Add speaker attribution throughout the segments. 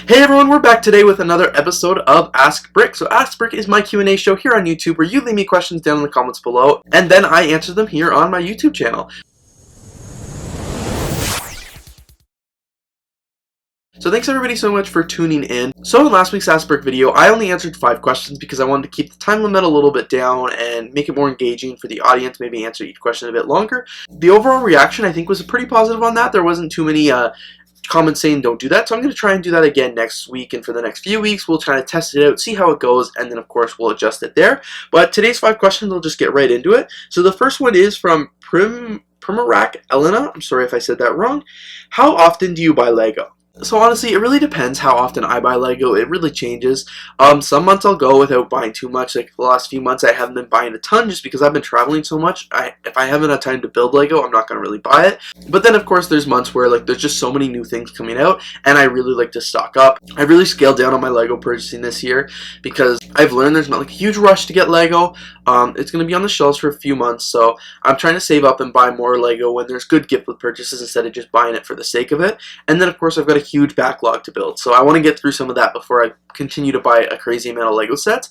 Speaker 1: Hey everyone, we're back today with another episode of Ask Brick. So Ask Brick is my Q&A show here on YouTube where you leave me questions down in the comments below and then I answer them here on my YouTube channel. So thanks everybody so much for tuning in. So in last week's Ask Brick video, I only answered 5 questions because I wanted to keep the time limit a little bit down and make it more engaging for the audience, maybe answer each question a bit longer. The overall reaction I think was pretty positive on that. There wasn't too many comments saying don't do that, so I'm going to try and do that again next week, and for the next few weeks we'll try to test it out, see how it goes, and then of course we'll adjust it there. But today's 5 questions, we'll just get right into it. So the first one is from Primarak Elena. I'm sorry if I said that wrong. How often do you buy Lego? So honestly, it really depends how often I buy Lego. It really changes. Some months I'll go without buying too much. Like the last few months I haven't been buying a ton just because I've been traveling so much. If I haven't had time to build Lego, I'm not going to really buy it. But then of course there's months where like there's just so many new things coming out and I really like to stock up. I've really scaled down on my Lego purchasing this year because I've learned there's not like a huge rush to get Lego. It's going to be on the shelves for a few months, so I'm trying to save up and buy more Lego when there's good gift with purchases instead of just buying it for the sake of it. And then of course I've got a huge backlog to build, so I want to get through some of that before I continue to buy a crazy amount of Lego sets.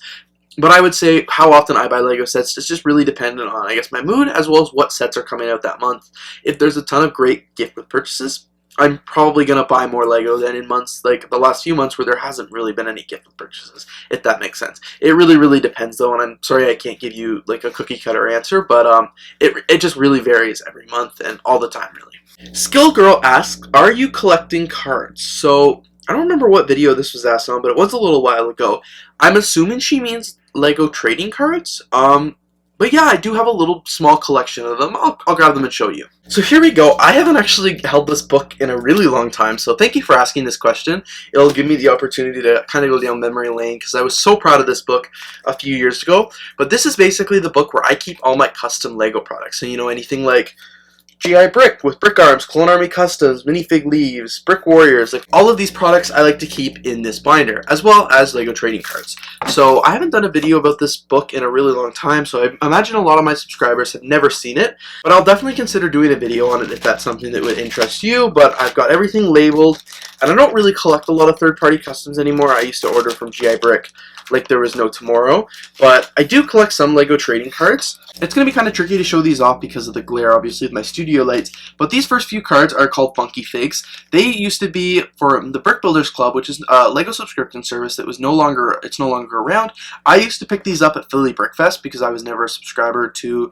Speaker 1: But I would say how often I buy Lego sets is just really dependent on, I guess, my mood as well as what sets are coming out that month. If there's a ton of great gift with purchases, I'm probably going to buy more Lego than in months like the last few months where there hasn't really been any gift with purchases, if that makes sense. It really depends though, and I'm sorry I can't give you like a cookie cutter answer, but it just really varies every month and all the time really. Skill Girl asks, are you collecting cards? So I don't remember what video this was asked on, but it was a little while ago. I'm assuming she means Lego trading cards. But yeah, I do have a little small collection of them. I'll grab them and show you. So here we go. I haven't actually held this book in a really long time, so thank you for asking this question. It'll give me the opportunity to kind of go down memory lane because I was so proud of this book a few years ago. But this is basically the book where I keep all my custom Lego products. So you know, anything like GI Brick with Brick Arms, Clone Army Customs, Minifig Leaves, Brick Warriors, like all of these products I like to keep in this binder, as well as Lego trading cards. So I haven't done a video about this book in a really long time, so I imagine a lot of my subscribers have never seen it, but I'll definitely consider doing a video on it if that's something that would interest you. But I've got everything labeled, and I don't really collect a lot of third-party customs anymore. I used to order from GI Brick like there was no tomorrow, but I do collect some Lego trading cards. It's going to be kind of tricky to show these off because of the glare, obviously, with my studio lights, but these first few cards are called Funky Figs. They used to be for the Brick Builders Club, which is a Lego subscription service that was no longer around. I used to pick these up at Philly Brick Fest because I was never a subscriber to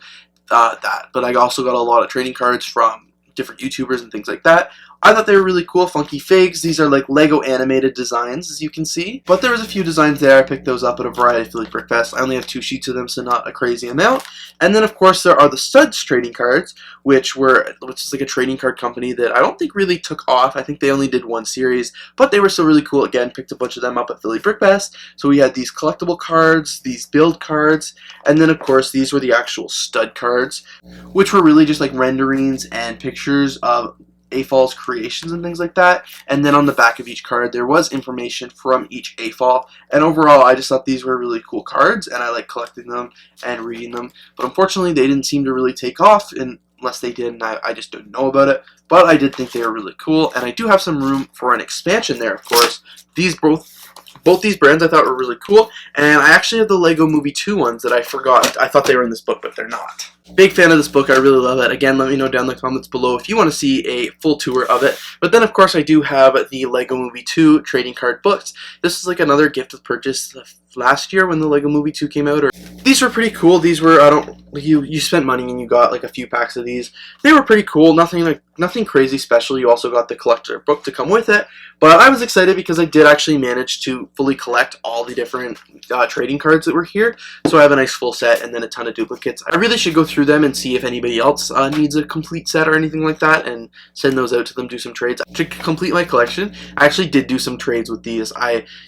Speaker 1: that, but I also got a lot of trading cards from different YouTubers and things like that. I thought they were really cool. Funky Figs. These are like Lego animated designs, as you can see. But there was a few designs there. I picked those up at a variety of Philly Brick Fest. I only have 2 sheets of them, so not a crazy amount. And then, of course, there are the Studs trading cards, which is like a trading card company that I don't think really took off. I think they only did 1 series, but they were still really cool. Again, picked a bunch of them up at Philly Brick Fest. So we had these collectible cards, these build cards, and then, of course, these were the actual stud cards, which were really just like renderings and pictures of AFOL's creations and things like that. And then on the back of each card there was information from each AFOL, and overall I just thought these were really cool cards and I like collecting them and reading them. But unfortunately they didn't seem to really take off, unless they did and I just don't know about it. But I did think they were really cool, and I do have some room for an expansion there, of course. These both these brands I thought were really cool, and I actually have the Lego Movie 2 ones that I forgot. I thought they were in this book, but they're not. Big fan of this book. I really love it. Again, let me know down in the comments below if you want to see a full tour of it. But then, of course, I do have the Lego Movie 2 trading card books. This is like another gift with purchase last year when the Lego Movie 2 came out. These were pretty cool. These were, you spent money and you got like a few packs of these. They were pretty cool. Nothing crazy special. You also got the collector book to come with it. But I was excited because I did actually manage to fully collect all the different trading cards that were here. So I have a nice full set and then a ton of duplicates. I really should go through them and see if anybody else needs a complete set or anything like that and send those out to them, do some trades. To complete my collection, I actually did do some trades with these.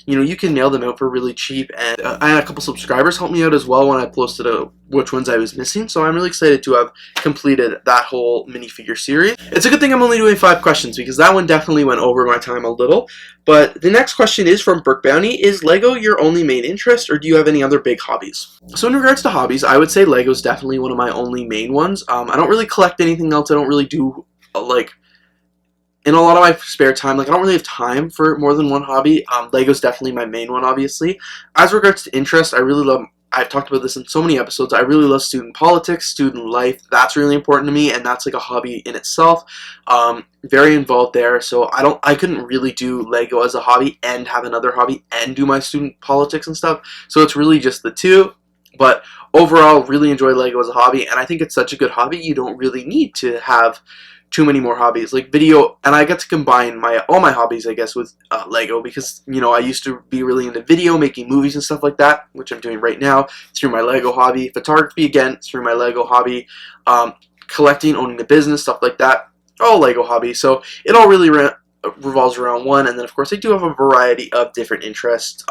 Speaker 1: You can nail them out for really cheap, and I had a couple subscribers help me out as well when I posted which ones I was missing, so I'm really excited to have completed that whole minifigure series. It's a good thing I'm only doing 5 questions because that one definitely went over my time a little. But the next question is from Burke Bounty. Is Lego your only main interest, or do you have any other big hobbies? So in regards to hobbies, I would say Lego's definitely one of my only main ones. I don't really collect anything else. I don't really do in a lot of my spare time, like I don't really have time for more than one hobby. Lego's definitely my main one, obviously. As regards to interest, I really love, I've talked about this in so many episodes, I really love student politics, student life. That's really important to me, and that's like a hobby in itself. Very involved there, so I couldn't really do Lego as a hobby and have another hobby and do my student politics and stuff. So it's really just the two. But overall, really enjoy Lego as a hobby, and I think it's such a good hobby, you don't really need to have too many more hobbies. Like video, and I get to combine all my hobbies, I guess, with Lego, because, you know, I used to be really into video, making movies and stuff like that, which I'm doing right now through my Lego hobby. Photography, again, through my Lego hobby. Collecting, owning a business, stuff like that, all Lego hobbies. So it all really revolves around one, and then of course I do have a variety of different interests,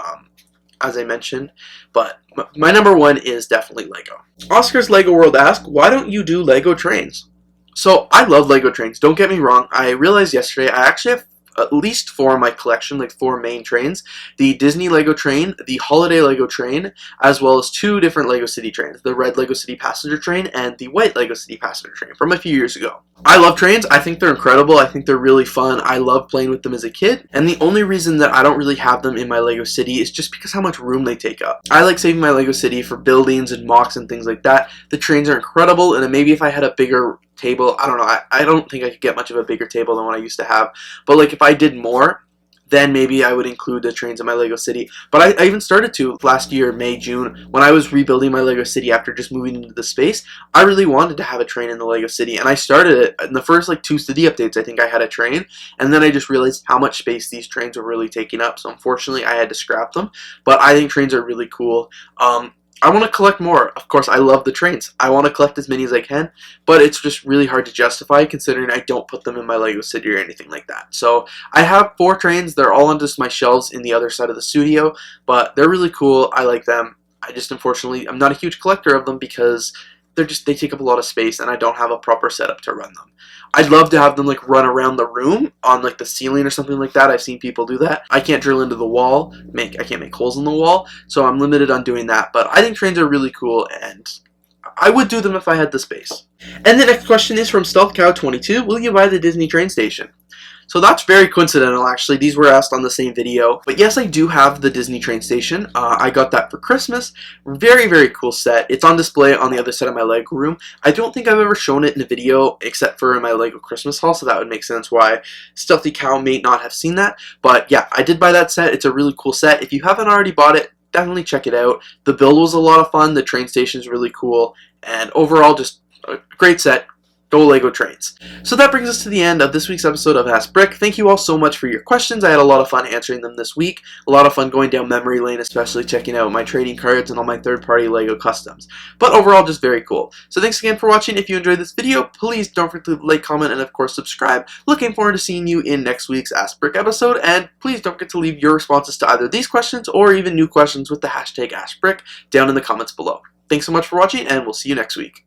Speaker 1: as I mentioned, but my number one is definitely Lego. Oscar's Lego World asks, why don't you do Lego trains? So I love Lego trains, don't get me wrong. I realized yesterday I actually have at least 4 in my collection, like 4 main trains. The Disney Lego train, the Holiday Lego train, as well as 2 different Lego City trains. The red Lego City passenger train and the white Lego City passenger train from a few years ago. I love trains. I think they're incredible. I think they're really fun. I love playing with them as a kid. And the only reason that I don't really have them in my Lego City is just because how much room they take up. I like saving my Lego City for buildings and mocks and things like that. The trains are incredible, and maybe if I had a bigger table, I don't know, I don't think I could get much of a bigger table than what I used to have. But like if I did more, then maybe I would include the trains in my Lego City. But I even started to last year, May, June, when I was rebuilding my Lego City after just moving into the space. I really wanted to have a train in the Lego City, and I started it in the first like 2 city updates. I think I had a train, and then I just realized how much space these trains were really taking up. So unfortunately, I had to scrap them. But I think trains are really cool. I want to collect more. Of course, I love the trains. I want to collect as many as I can, but it's just really hard to justify considering I don't put them in my Lego City or anything like that. So I have 4 trains. They're all on just my shelves in the other side of the studio, but they're really cool. I like them. I just, unfortunately, I'm not a huge collector of them because they take up a lot of space, and I don't have a proper setup to run them. I'd love to have them like run around the room on like the ceiling or something like that. I've seen people do that. I can't drill into the wall. I can't make holes in the wall, so I'm limited on doing that. But I think trains are really cool, and I would do them if I had the space. And the next question is from StealthCow22. Will you buy the Disney train station? So that's very coincidental, actually. These were asked on the same video. But yes, I do have the Disney train station. I got that for Christmas. Very, very cool set. It's on display on the other side of my Lego room. I don't think I've ever shown it in a video except for in my Lego Christmas haul, so that would make sense why Stealthy Cow may not have seen that. But yeah, I did buy that set. It's a really cool set. If you haven't already bought it, definitely check it out. The build was a lot of fun. The train station is really cool. And overall, just a great set. Go Lego trains. So that brings us to the end of this week's episode of Ask Brick. Thank you all so much for your questions. I had a lot of fun answering them this week. A lot of fun going down memory lane, especially checking out my trading cards and all my third-party Lego customs. But overall, just very cool. So thanks again for watching. If you enjoyed this video, please don't forget to like, comment, and of course subscribe. Looking forward to seeing you in next week's Ask Brick episode. And please don't forget to leave your responses to either these questions or even new questions with the hashtag AskBrick down in the comments below. Thanks so much for watching, and we'll see you next week.